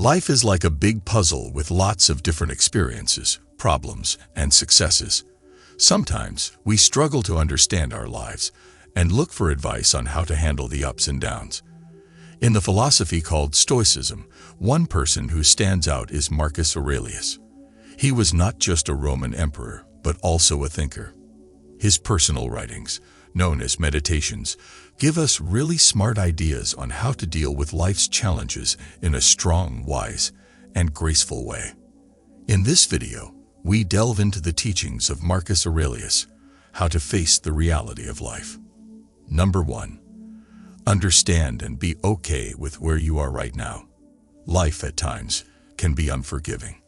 Life is like a big puzzle with lots of different experiences, problems, and successes. Sometimes we struggle to understand our lives and look for advice on how to handle the ups and downs. In the philosophy called stoicism, one person who stands out is Marcus Aurelius. He was not just a Roman emperor, but also a thinker. His personal writings, known as meditations, give us really smart ideas on how to deal with life's challenges in a strong, wise, and graceful way. In this video, we delve into the teachings of Marcus Aurelius, how to face the reality of life. Number 1. Understand and be okay with where you are right now. Life at times can be unforgiving.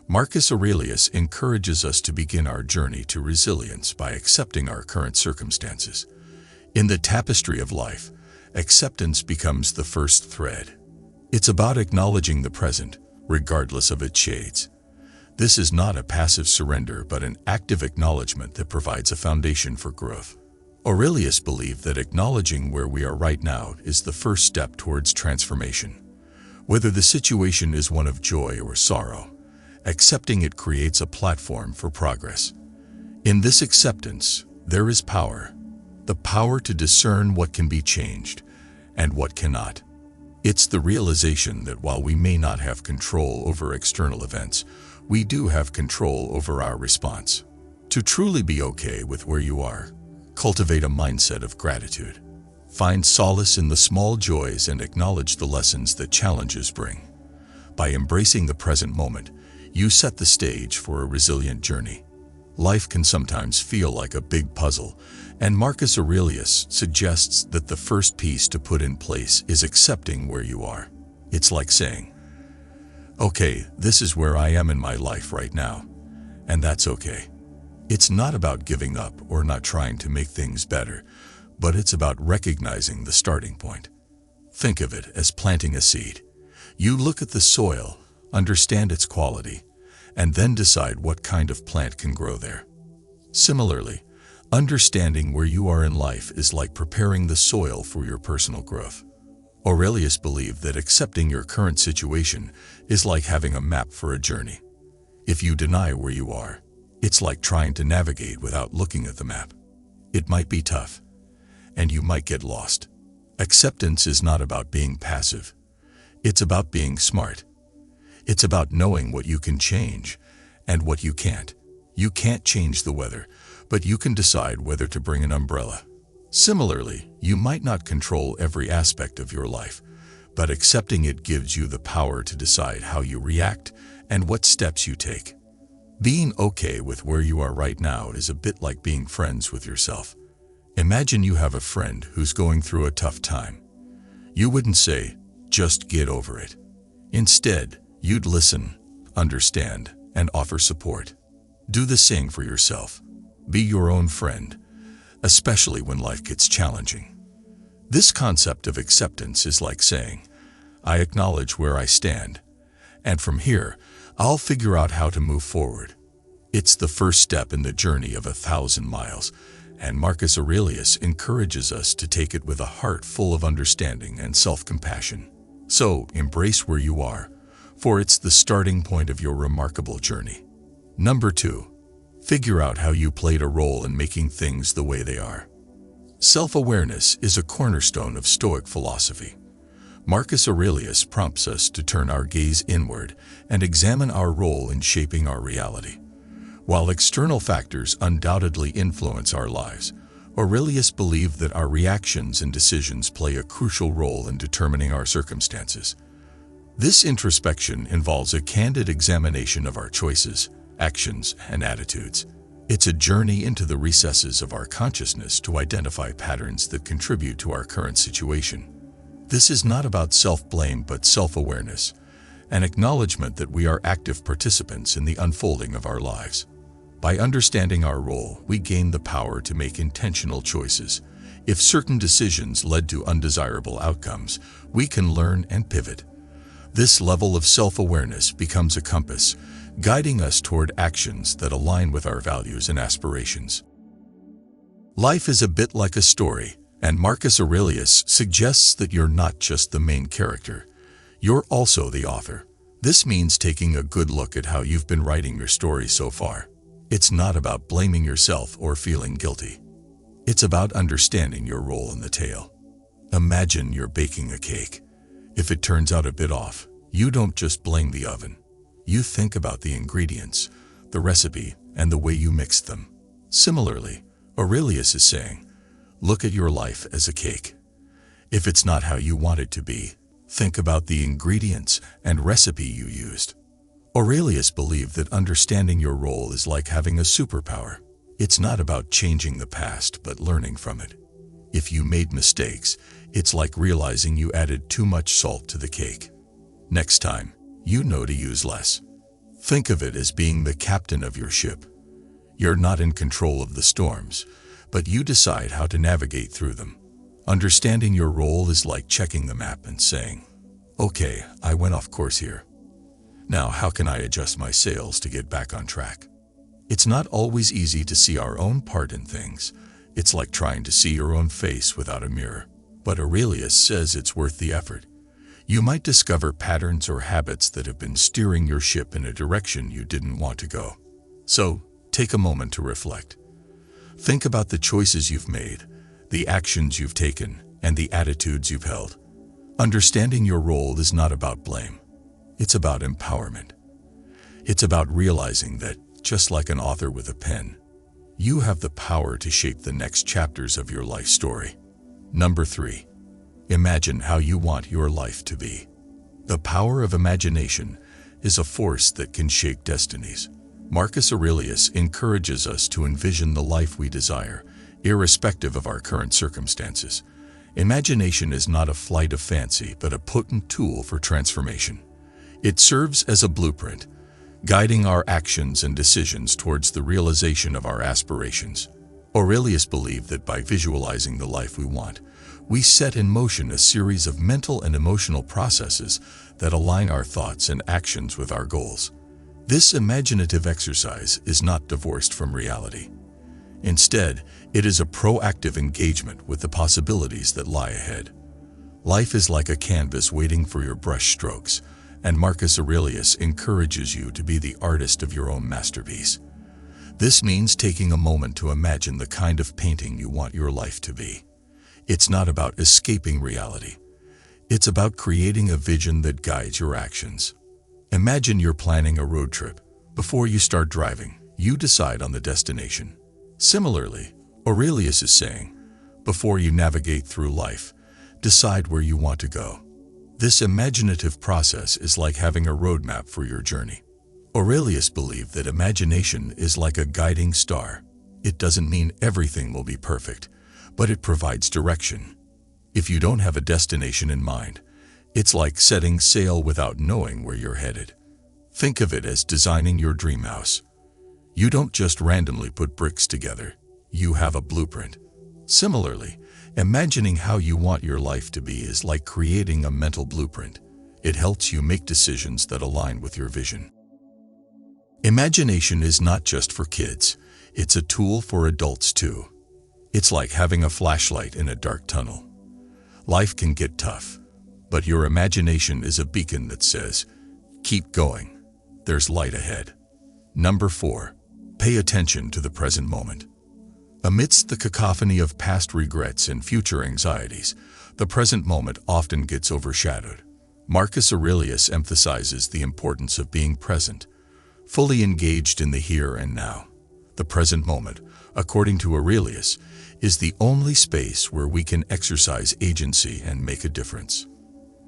Marcus Aurelius encourages us to begin our journey to resilience by accepting our current circumstances. In the tapestry of life, acceptance becomes the first thread. It's about acknowledging the present, regardless of its shades. This is not a passive surrender, but an active acknowledgement that provides a foundation for growth. Aurelius believed that acknowledging where we are right now is the first step towards transformation. Whether the situation is one of joy or sorrow, accepting it creates a platform for progress. In this acceptance, there is power. The power to discern what can be changed and what cannot. It's the realization that while we may not have control over external events, we do have control over our response. To truly be okay with where you are, cultivate a mindset of gratitude. Find solace in the small joys and acknowledge the lessons that challenges bring. By embracing the present moment, you set the stage for a resilient journey. Life can sometimes feel like a big puzzle, and Marcus Aurelius suggests that the first piece to put in place is accepting where you are. It's like saying, okay, this is where I am in my life right now, and that's okay. It's not about giving up or not trying to make things better, but it's about recognizing the starting point. Think of it as planting a seed. You look at the soil, understand its quality, and then decide what kind of plant can grow there. Similarly, understanding where you are in life is like preparing the soil for your personal growth. Aurelius believed that accepting your current situation is like having a map for a journey. If you deny where you are, it's like trying to navigate without looking at the map. It might be tough, and you might get lost. Acceptance is not about being passive. It's about being smart. It's about knowing what you can change and what you can't. You can't change the weather, but you can decide whether to bring an umbrella. Similarly, you might not control every aspect of your life, but accepting it gives you the power to decide how you react and what steps you take. Being okay with where you are right now is a bit like being friends with yourself. Imagine you have a friend who's going through a tough time. You wouldn't say, just get over it. Instead, you'd listen, understand, and offer support. Do the same for yourself. Be your own friend, especially when life gets challenging. This concept of acceptance is like saying, I acknowledge where I stand, and from here, I'll figure out how to move forward. It's the first step in the journey of 1,000 miles, and Marcus Aurelius encourages us to take it with a heart full of understanding and self-compassion. So, embrace where you are, for it's the starting point of your remarkable journey. Number 2. Figure out how you played a role in making things the way they are. Self-awareness is a cornerstone of Stoic philosophy. Marcus Aurelius prompts us to turn our gaze inward and examine our role in shaping our reality. While external factors undoubtedly influence our lives, Aurelius believed that our reactions and decisions play a crucial role in determining our circumstances. This introspection involves a candid examination of our choices, actions, and attitudes. It's a journey into the recesses of our consciousness to identify patterns that contribute to our current situation. This is not about self-blame but self-awareness, an acknowledgement that we are active participants in the unfolding of our lives. By understanding our role, we gain the power to make intentional choices. If certain decisions led to undesirable outcomes, we can learn and pivot. This level of self-awareness becomes a compass, guiding us toward actions that align with our values and aspirations. Life is a bit like a story, and Marcus Aurelius suggests that you're not just the main character, you're also the author. This means taking a good look at how you've been writing your story so far. It's not about blaming yourself or feeling guilty. It's about understanding your role in the tale. Imagine you're baking a cake. If it turns out a bit off, you don't just blame the oven. You think about the ingredients, the recipe, and the way you mixed them. Similarly, Aurelius is saying, look at your life as a cake. If it's not how you want it to be, think about the ingredients and recipe you used. Aurelius believed that understanding your role is like having a superpower. It's not about changing the past, but learning from it. If you made mistakes, it's like realizing you added too much salt to the cake. Next time, you know to use less. Think of it as being the captain of your ship. You're not in control of the storms, but you decide how to navigate through them. Understanding your role is like checking the map and saying, okay, I went off course here. Now, how can I adjust my sails to get back on track? It's not always easy to see our own part in things. It's like trying to see your own face without a mirror. But Aurelius says it's worth the effort. You might discover patterns or habits that have been steering your ship in a direction you didn't want to go. So, take a moment to reflect. Think about the choices you've made, the actions you've taken, and the attitudes you've held. Understanding your role is not about blame. It's about empowerment. It's about realizing that, just like an author with a pen, you have the power to shape the next chapters of your life story. Number 3. Imagine how you want your life to be. The power of imagination is a force that can shape destinies. Marcus Aurelius encourages us to envision the life we desire, irrespective of our current circumstances. Imagination is not a flight of fancy, but a potent tool for transformation. It serves as a blueprint, guiding our actions and decisions towards the realization of our aspirations. Aurelius believed that by visualizing the life we want, we set in motion a series of mental and emotional processes that align our thoughts and actions with our goals. This imaginative exercise is not divorced from reality. Instead, it is a proactive engagement with the possibilities that lie ahead. Life is like a canvas waiting for your brush strokes, and Marcus Aurelius encourages you to be the artist of your own masterpiece. This means taking a moment to imagine the kind of painting you want your life to be. It's not about escaping reality. It's about creating a vision that guides your actions. Imagine you're planning a road trip. Before you start driving, you decide on the destination. Similarly, Aurelius is saying, before you navigate through life, decide where you want to go. This imaginative process is like having a roadmap for your journey. Aurelius believed that imagination is like a guiding star. It doesn't mean everything will be perfect, but it provides direction. If you don't have a destination in mind, it's like setting sail without knowing where you're headed. Think of it as designing your dream house. You don't just randomly put bricks together. You have a blueprint. Similarly, imagining how you want your life to be is like creating a mental blueprint. It helps you make decisions that align with your vision. Imagination is not just for kids. It's a tool for adults too. It's like having a flashlight in a dark tunnel. Life can get tough, but your imagination is a beacon that says, keep going. There's light ahead. Number 4. Pay attention to the present moment. Amidst the cacophony of past regrets and future anxieties, the present moment often gets overshadowed. Marcus Aurelius emphasizes the importance of being present, fully engaged in the here and now. The present moment, according to Aurelius, is the only space where we can exercise agency and make a difference.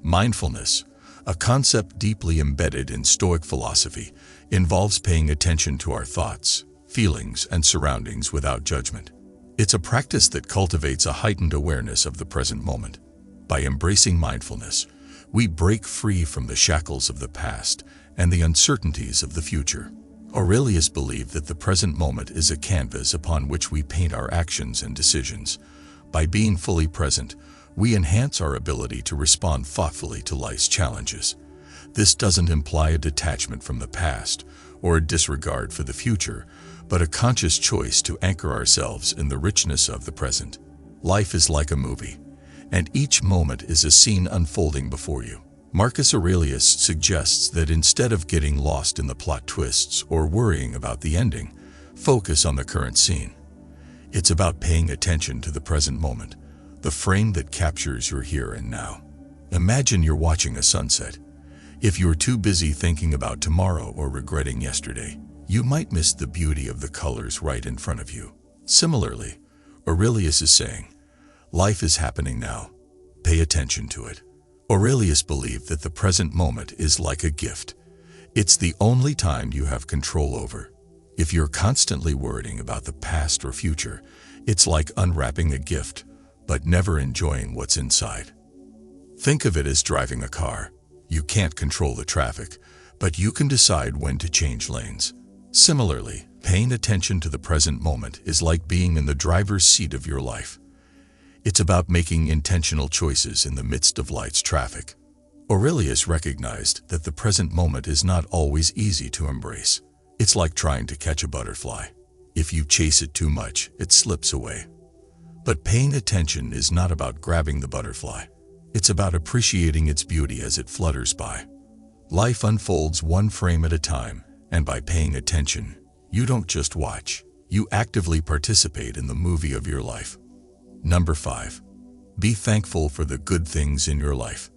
Mindfulness, a concept deeply embedded in Stoic philosophy, involves paying attention to our thoughts, feelings, and surroundings without judgment. It's a practice that cultivates a heightened awareness of the present moment. By embracing mindfulness, we break free from the shackles of the past and the uncertainties of the future. Aurelius believed that the present moment is a canvas upon which we paint our actions and decisions. By being fully present, we enhance our ability to respond thoughtfully to life's challenges. This doesn't imply a detachment from the past or a disregard for the future, but a conscious choice to anchor ourselves in the richness of the present. Life is like a movie, and each moment is a scene unfolding before you. Marcus Aurelius suggests that instead of getting lost in the plot twists or worrying about the ending, focus on the current scene. It's about paying attention to the present moment, the frame that captures your here and now. Imagine you're watching a sunset. If you're too busy thinking about tomorrow or regretting yesterday, you might miss the beauty of the colors right in front of you. Similarly, Aurelius is saying, life is happening now. Pay attention to it. Aurelius believed that the present moment is like a gift. It's the only time you have control over. If you're constantly worrying about the past or future, it's like unwrapping a gift, but never enjoying what's inside. Think of it as driving a car. You can't control the traffic, but you can decide when to change lanes. Similarly, paying attention to the present moment is like being in the driver's seat of your life. It's about making intentional choices in the midst of life's traffic. Aurelius recognized that the present moment is not always easy to embrace. It's like trying to catch a butterfly. If you chase it too much, it slips away. But paying attention is not about grabbing the butterfly. It's about appreciating its beauty as it flutters by. Life unfolds one frame at a time, and by paying attention, you don't just watch. You actively participate in the movie of your life. Number 5. Be thankful for the good things in your life.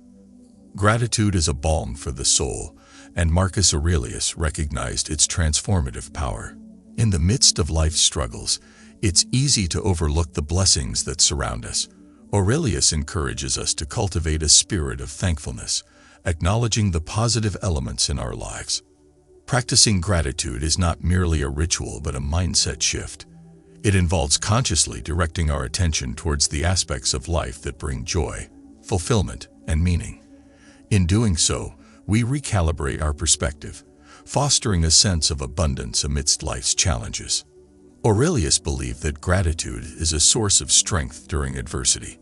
Gratitude is a balm for the soul, and Marcus Aurelius recognized its transformative power. In the midst of life's struggles, it's easy to overlook the blessings that surround us. Aurelius encourages us to cultivate a spirit of thankfulness, acknowledging the positive elements in our lives. Practicing gratitude is not merely a ritual but a mindset shift. It involves consciously directing our attention towards the aspects of life that bring joy, fulfillment, and meaning. In doing so, we recalibrate our perspective, fostering a sense of abundance amidst life's challenges. Aurelius believed that gratitude is a source of strength during adversity.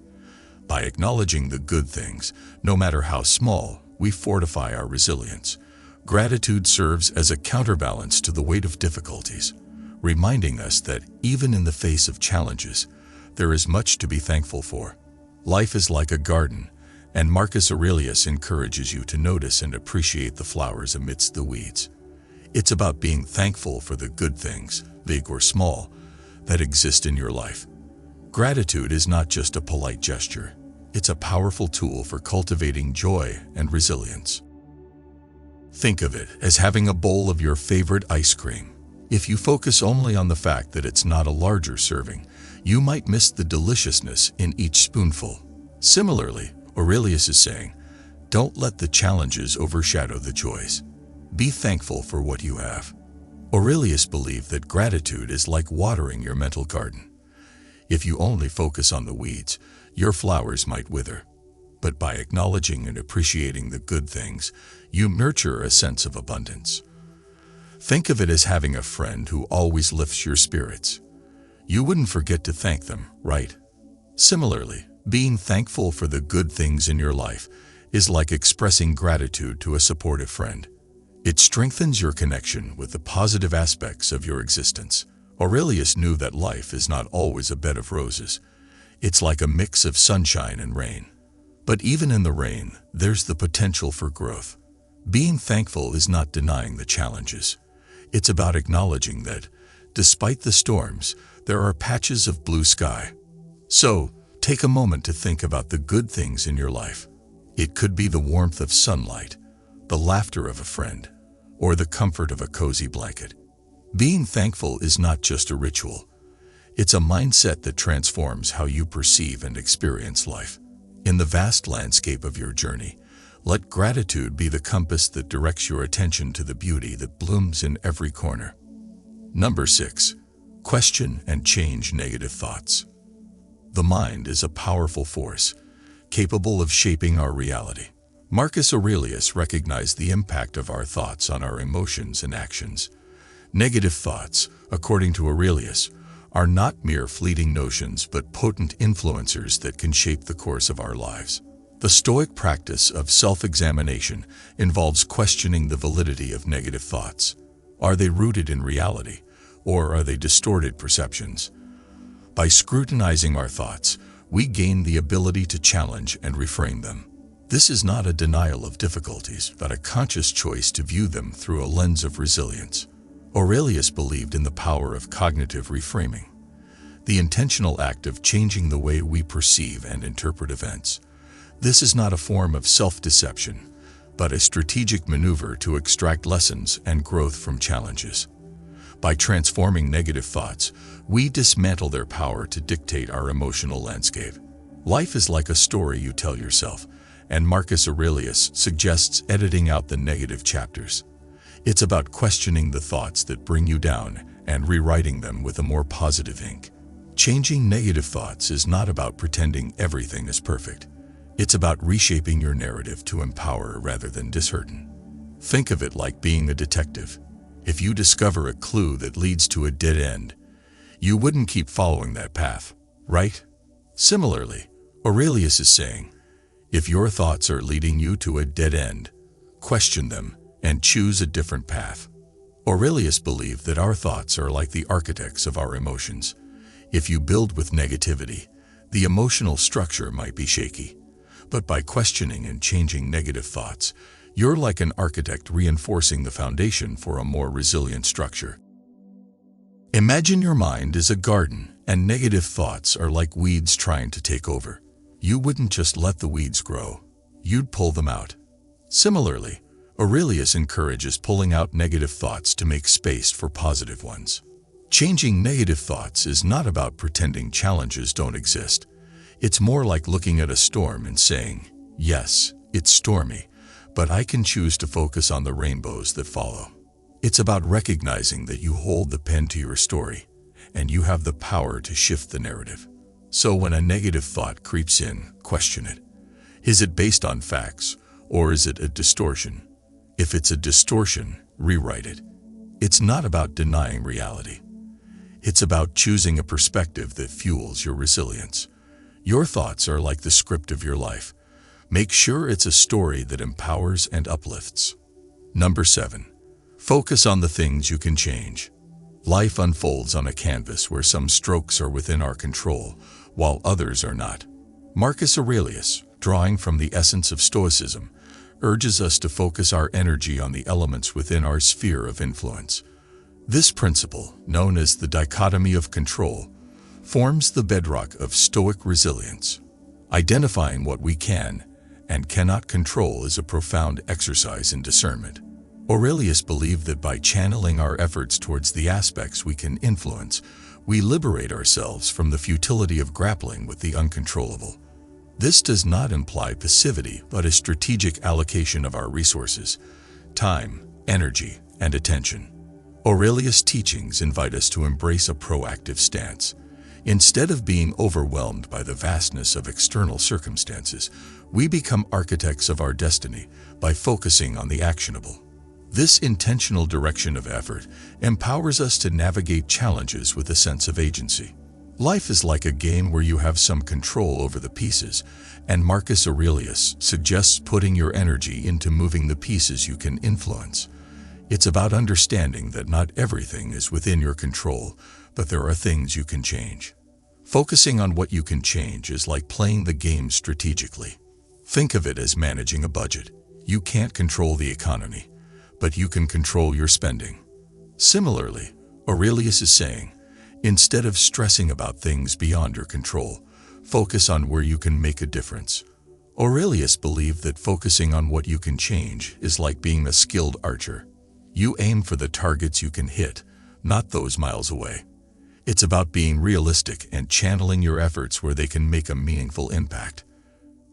By acknowledging the good things, no matter how small, we fortify our resilience. Gratitude serves as a counterbalance to the weight of difficulties, reminding us that even in the face of challenges, there is much to be thankful for. Life is like a garden, and Marcus Aurelius encourages you to notice and appreciate the flowers amidst the weeds. It's about being thankful for the good things, big or small, that exist in your life. Gratitude is not just a polite gesture. It's a powerful tool for cultivating joy and resilience. Think of it as having a bowl of your favorite ice cream. If you focus only on the fact that it's not a larger serving, you might miss the deliciousness in each spoonful. Similarly, Aurelius is saying, don't let the challenges overshadow the joys. Be thankful for what you have. Aurelius believed that gratitude is like watering your mental garden. If you only focus on the weeds, your flowers might wither. But by acknowledging and appreciating the good things, you nurture a sense of abundance. Think of it as having a friend who always lifts your spirits. You wouldn't forget to thank them, right? Similarly, being thankful for the good things in your life is like expressing gratitude to a supportive friend. It strengthens your connection with the positive aspects of your existence. Aurelius knew that life is not always a bed of roses. It's like a mix of sunshine and rain. But even in the rain, there's the potential for growth. Being thankful is not denying the challenges. It's about acknowledging that, despite the storms, there are patches of blue sky. So, take a moment to think about the good things in your life. It could be the warmth of sunlight, the laughter of a friend, or the comfort of a cozy blanket. Being thankful is not just a ritual. It's a mindset that transforms how you perceive and experience life. In the vast landscape of your journey, let gratitude be the compass that directs your attention to the beauty that blooms in every corner. Number 6. Question and change negative thoughts. The mind is a powerful force, capable of shaping our reality. Marcus Aurelius recognized the impact of our thoughts on our emotions and actions. Negative thoughts, according to Aurelius, are not mere fleeting notions but potent influencers that can shape the course of our lives. The Stoic practice of self-examination involves questioning the validity of negative thoughts. Are they rooted in reality, or are they distorted perceptions? By scrutinizing our thoughts, we gain the ability to challenge and reframe them. This is not a denial of difficulties, but a conscious choice to view them through a lens of resilience. Aurelius believed in the power of cognitive reframing, the intentional act of changing the way we perceive and interpret events. This is not a form of self-deception, but a strategic maneuver to extract lessons and growth from challenges. By transforming negative thoughts, we dismantle their power to dictate our emotional landscape. Life is like a story you tell yourself, and Marcus Aurelius suggests editing out the negative chapters. It's about questioning the thoughts that bring you down and rewriting them with a more positive ink. Changing negative thoughts is not about pretending everything is perfect. It's about reshaping your narrative to empower rather than dishearten. Think of it like being a detective. If you discover a clue that leads to a dead end, you wouldn't keep following that path, right? Similarly, Aurelius is saying, if your thoughts are leading you to a dead end, question them and choose a different path. Aurelius believed that our thoughts are like the architects of our emotions. If you build with negativity, the emotional structure might be shaky. But by questioning and changing negative thoughts, you're like an architect reinforcing the foundation for a more resilient structure. Imagine your mind is a garden and negative thoughts are like weeds trying to take over. You wouldn't just let the weeds grow, you'd pull them out. Similarly, Aurelius encourages pulling out negative thoughts to make space for positive ones. Changing negative thoughts is not about pretending challenges don't exist. It's more like looking at a storm and saying, yes, it's stormy, but I can choose to focus on the rainbows that follow. It's about recognizing that you hold the pen to your story, and you have the power to shift the narrative. So when a negative thought creeps in, question it. Is it based on facts, or is it a distortion? If it's a distortion, rewrite it. It's not about denying reality. It's about choosing a perspective that fuels your resilience. Your thoughts are like the script of your life. Make sure it's a story that empowers and uplifts. Number 7. Focus on the things you can change. Life unfolds on a canvas where some strokes are within our control, while others are not. Marcus Aurelius, drawing from the essence of stoicism, urges us to focus our energy on the elements within our sphere of influence. This principle, known as the dichotomy of control, forms the bedrock of Stoic resilience. Identifying what we can and cannot control is a profound exercise in discernment. Aurelius believed that by channeling our efforts towards the aspects we can influence, we liberate ourselves from the futility of grappling with the uncontrollable. This does not imply passivity, but a strategic allocation of our resources, time, energy, and attention. Aurelius' teachings invite us to embrace a proactive stance. Instead of being overwhelmed by the vastness of external circumstances, we become architects of our destiny by focusing on the actionable. This intentional direction of effort empowers us to navigate challenges with a sense of agency. Life is like a game where you have some control over the pieces, and Marcus Aurelius suggests putting your energy into moving the pieces you can influence. It's about understanding that not everything is within your control, but there are things you can change. Focusing on what you can change is like playing the game strategically. Think of it as managing a budget. You can't control the economy, but you can control your spending. Similarly, Aurelius is saying, instead of stressing about things beyond your control, focus on where you can make a difference. Aurelius believed that focusing on what you can change is like being a skilled archer. You aim for the targets you can hit, not those miles away. It's about being realistic and channeling your efforts where they can make a meaningful impact.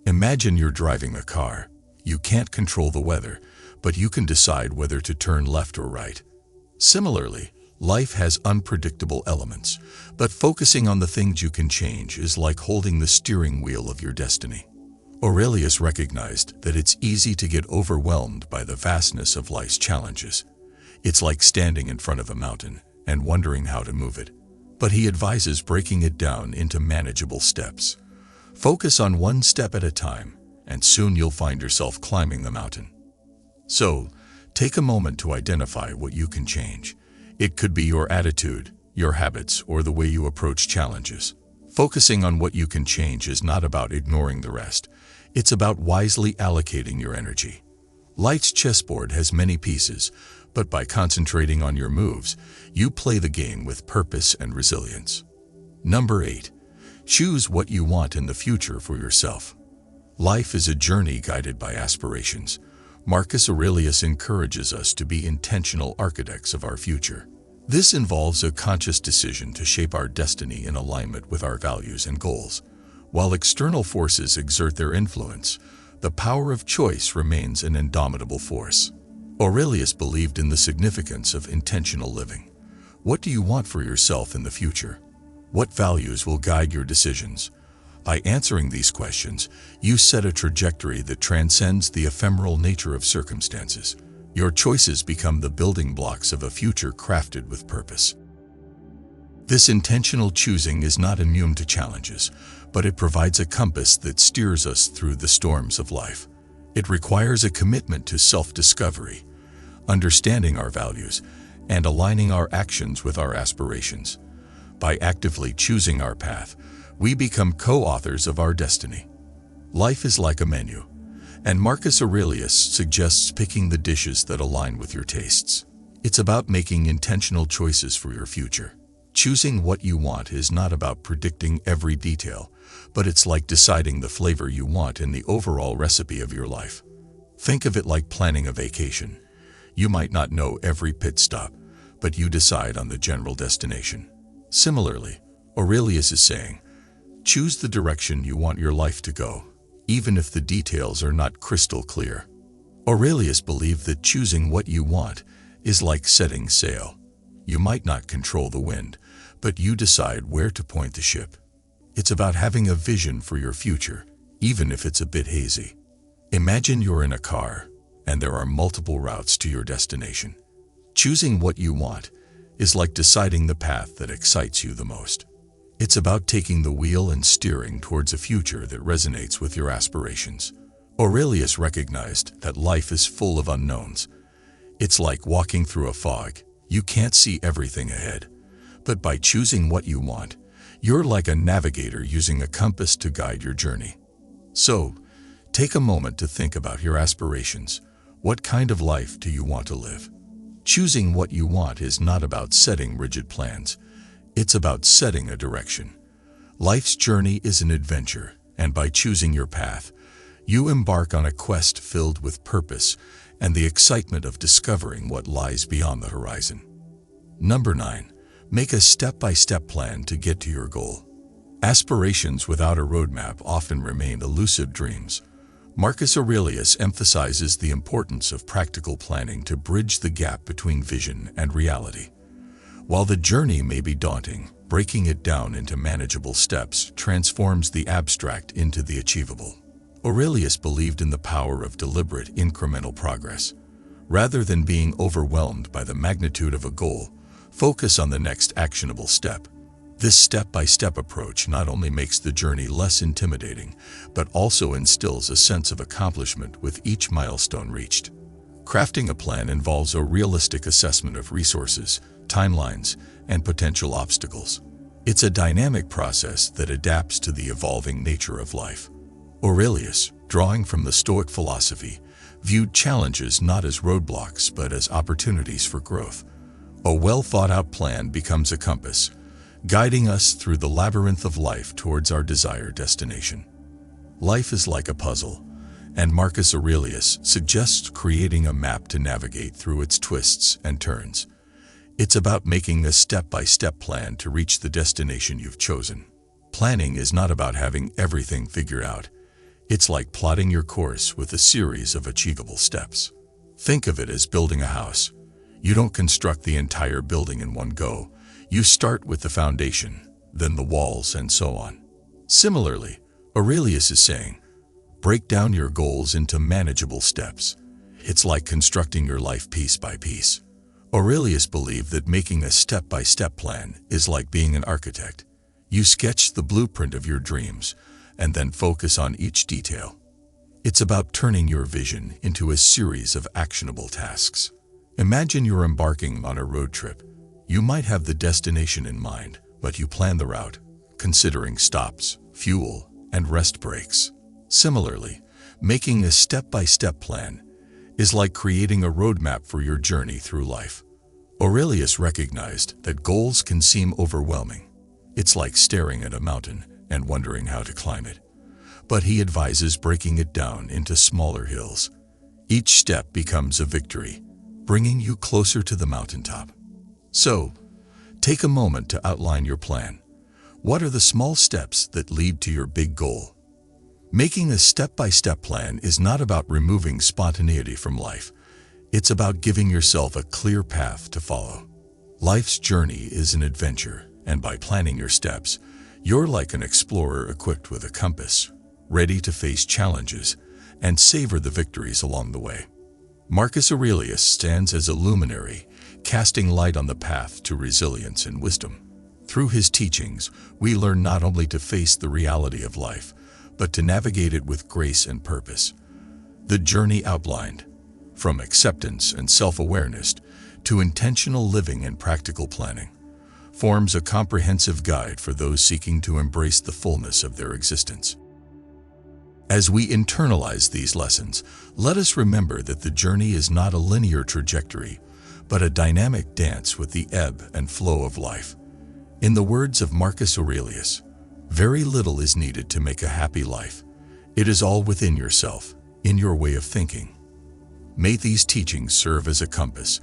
Imagine you're driving a car. You can't control the weather, but you can decide whether to turn left or right. Similarly, life has unpredictable elements, but focusing on the things you can change is like holding the steering wheel of your destiny. Aurelius recognized that it's easy to get overwhelmed by the vastness of life's challenges. It's like standing in front of a mountain and wondering how to move it. But he advises breaking it down into manageable steps. Focus on one step at a time, and soon you'll find yourself climbing the mountain. So, take a moment to identify what you can change. It could be your attitude, your habits, or the way you approach challenges. Focusing on what you can change is not about ignoring the rest. It's about wisely allocating your energy. Life's chessboard has many pieces, but by concentrating on your moves, you play the game with purpose and resilience. Number 8. Choose what you want in the future for yourself. Life is a journey guided by aspirations. Marcus Aurelius encourages us to be intentional architects of our future. This involves a conscious decision to shape our destiny in alignment with our values and goals. While external forces exert their influence, the power of choice remains an indomitable force. Aurelius believed in the significance of intentional living. What do you want for yourself in the future? What values will guide your decisions? By answering these questions, you set a trajectory that transcends the ephemeral nature of circumstances. Your choices become the building blocks of a future crafted with purpose. This intentional choosing is not immune to challenges, but it provides a compass that steers us through the storms of life. It requires a commitment to self-discovery, understanding our values, and aligning our actions with our aspirations. By actively choosing our path, we become co-authors of our destiny. Life is like a menu, and Marcus Aurelius suggests picking the dishes that align with your tastes. It's about making intentional choices for your future. Choosing what you want is not about predicting every detail, but it's like deciding the flavor you want in the overall recipe of your life. Think of it like planning a vacation. You might not know every pit stop, but you decide on the general destination. Similarly, Aurelius is saying, choose the direction you want your life to go, even if the details are not crystal clear. Aurelius believed that choosing what you want is like setting sail. You might not control the wind, but you decide where to point the ship. It's about having a vision for your future, even if it's a bit hazy. Imagine you're in a car, and there are multiple routes to your destination. Choosing what you want is like deciding the path that excites you the most. It's about taking the wheel and steering towards a future that resonates with your aspirations. Aurelius recognized that life is full of unknowns. It's like walking through a fog. You can't see everything ahead. But by choosing what you want, you're like a navigator using a compass to guide your journey. So, take a moment to think about your aspirations. What kind of life do you want to live? Choosing what you want is not about setting rigid plans. It's about setting a direction. Life's journey is an adventure, and by choosing your path, you embark on a quest filled with purpose and the excitement of discovering what lies beyond the horizon. Number 9. Make a step-by-step plan to get to your goal. Aspirations without a roadmap often remain elusive dreams. Marcus Aurelius emphasizes the importance of practical planning to bridge the gap between vision and reality. While the journey may be daunting, breaking it down into manageable steps transforms the abstract into the achievable. Aurelius believed in the power of deliberate, incremental progress. Rather than being overwhelmed by the magnitude of a goal, focus on the next actionable step. This step-by-step approach not only makes the journey less intimidating, but also instills a sense of accomplishment with each milestone reached. Crafting a plan involves a realistic assessment of resources, timelines, and potential obstacles. It's a dynamic process that adapts to the evolving nature of life. Aurelius, drawing from the Stoic philosophy, viewed challenges not as roadblocks but as opportunities for growth. A well-thought-out plan becomes a compass, guiding us through the labyrinth of life towards our desired destination. Life is like a puzzle, and Marcus Aurelius suggests creating a map to navigate through its twists and turns. It's about making a step-by-step plan to reach the destination you've chosen. Planning is not about having everything figured out. It's like plotting your course with a series of achievable steps. Think of it as building a house. You don't construct the entire building in one go. You start with the foundation, then the walls, and so on. Similarly, Aurelius is saying, break down your goals into manageable steps. It's like constructing your life piece by piece. Aurelius believed that making a step-by-step plan is like being an architect. You sketch the blueprint of your dreams and then focus on each detail. It's about turning your vision into a series of actionable tasks. Imagine you're embarking on a road trip. You might have the destination in mind, but you plan the route, considering stops, fuel, and rest breaks. Similarly, making a step-by-step plan is like creating a roadmap for your journey through life. Aurelius recognized that goals can seem overwhelming. It's like staring at a mountain and wondering how to climb it. But he advises breaking it down into smaller hills. Each step becomes a victory, bringing you closer to the mountaintop. So, take a moment to outline your plan. What are the small steps that lead to your big goal? Making a step-by-step plan is not about removing spontaneity from life. It's about giving yourself a clear path to follow. Life's journey is an adventure, and by planning your steps, you're like an explorer equipped with a compass, ready to face challenges and savor the victories along the way. Marcus Aurelius stands as a luminary, casting light on the path to resilience and wisdom. Through his teachings, we learn not only to face the reality of life, but to navigate it with grace and purpose. The journey outlined, from acceptance and self-awareness to intentional living and practical planning, forms a comprehensive guide for those seeking to embrace the fullness of their existence. As we internalize these lessons, let us remember that the journey is not a linear trajectory, but a dynamic dance with the ebb and flow of life. In the words of Marcus Aurelius, very little is needed to make a happy life. It is all within yourself, in your way of thinking. May these teachings serve as a compass,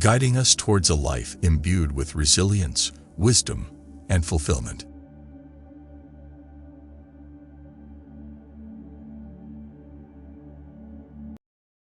guiding us towards a life imbued with resilience, wisdom, and fulfillment.